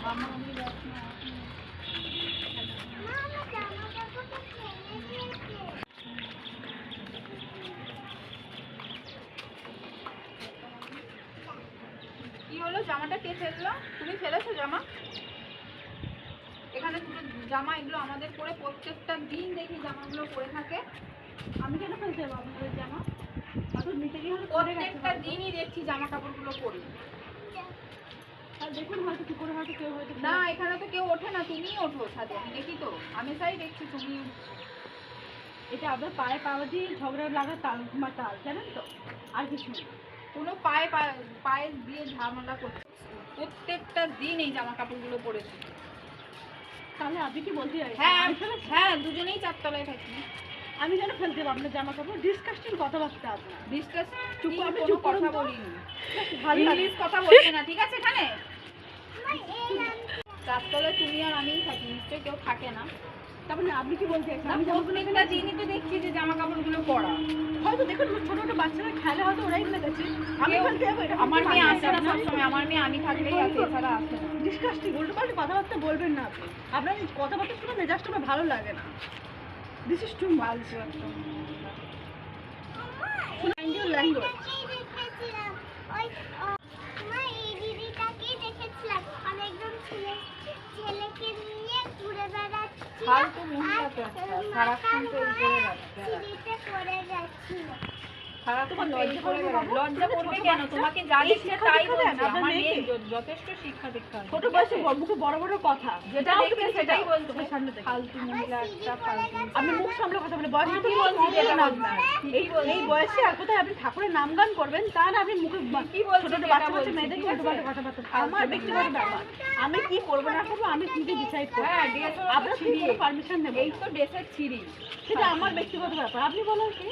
কি হলো, জামাটা কে ফেললো? তুমি ফেলেছো জামা? এখানে দুটো জামা, এগুলো আমাদের পরে প্রত্যেকটা দিন দেখি জামাগুলো পরে থাকে। আমি কেন ফেলতে যাবো আপনাদের জামা? নিতে গিয়ে প্রত্যেকটা দিনই দেখছি জামা কাপড়গুলো পরে। আর দেখুন হয়তো কি করে হয়তো কেউ হয়তো না, এখানে তো কেউ ওঠে না, তুমিই ওঠো ছাদে। আমি দেখি তো, আমি তাই দেখছি তুমি। এটা আপনার পায়ে পাওয়া দিয়ে ঝগড়া লাগা তাল জানেন তো, আর কিছু না। কোনো পায়ে দিয়ে ঝামেলা করছে। প্রত্যেকটা দিন এই জামা কাপড়গুলো পরেছে। তাহলে আপনি কি বলতে চাইছেন? হ্যাঁ হ্যাঁ, দুজনেই চারতলায় থাকি। আমি কেন ফেলতে পারবো আপনার জামা কাপড়? ডিসকাস্টিং কথাবার্তা আপনার। ডিসকাস চুপ, আমি কোনো চুপ কথা করুন তো। বলিনি। ভালো লাগে ইংলিশ কথা বলবে না, ঠিক আছে? এখানে চারতলায় তুমি আর আমিই থাকি, নিশ্চয়ই কেউ থাকে না। তারপরে আপনি কি বলতে চাইছেন? না, আমি জামা কাপড় প্রত্যেকটা দিনই তো দেখছি যে জামা কাপড়গুলো পরা। হয়তো দেখুন ছোট ছোট বাচ্চারা খেলে হয়তো ওরাই ফেলে গেছে। আমি ফেলতে যাবো? আমার মেয়ে আসে না সবসময়, আমার মেয়ে আমি থাকলেই আসে, এছাড়া আসে না। ডিসকাস্টিং, উল্টো পাল্টা কথাবার্তা বলবেন না আপনি। আপনার এই কথাবার্তা শুনে মেজাজটা আমার ভালো লাগে না। This is too much. Mind your language. ফালতু মহিলা তো একটা, সারাক্ষণ তো এই করে সারাক্ষণ লজ্জা করে লজ্জা করবে কেন? তোমাকে যা দেখছে তাই বলছে। আমার মেয়ে যথেষ্ট শিক্ষা দীক্ষা আছে। ছোট বয়সে মুখে বড় বড় কথা, যেটা দেখবে সেটাই বলছে। তোমার সামনে থেকে ফালতু মহিলা একটা, ফালতু। আমি মুখ সামলে কথা বলে বয়স কি বলছি যেটা না বলছি? এই বয়সে আর কোথায় আপনি ঠাকুরের নাম গান করবেন, তার আপনি মুখে কি বলছি ছোট ছোট যেটা বাচ্চা বলছি, বাচ্চা মেয়েদের ঠিক উল্টো পাল্টা আছে? কথাবার্তা। আমার ব্যক্তিগত ব্যাপার, আমি কি করবো না করবো আমি নিজে ডিসাইড করবো। হ্যাঁ, ড্রেস আপনার থেকে কোনো পারমিশন নেব এই তো ড্রেসের ছিঁড়ি। সেটা আমার ব্যক্তিগত ব্যাপার, আপনি বলেন কি?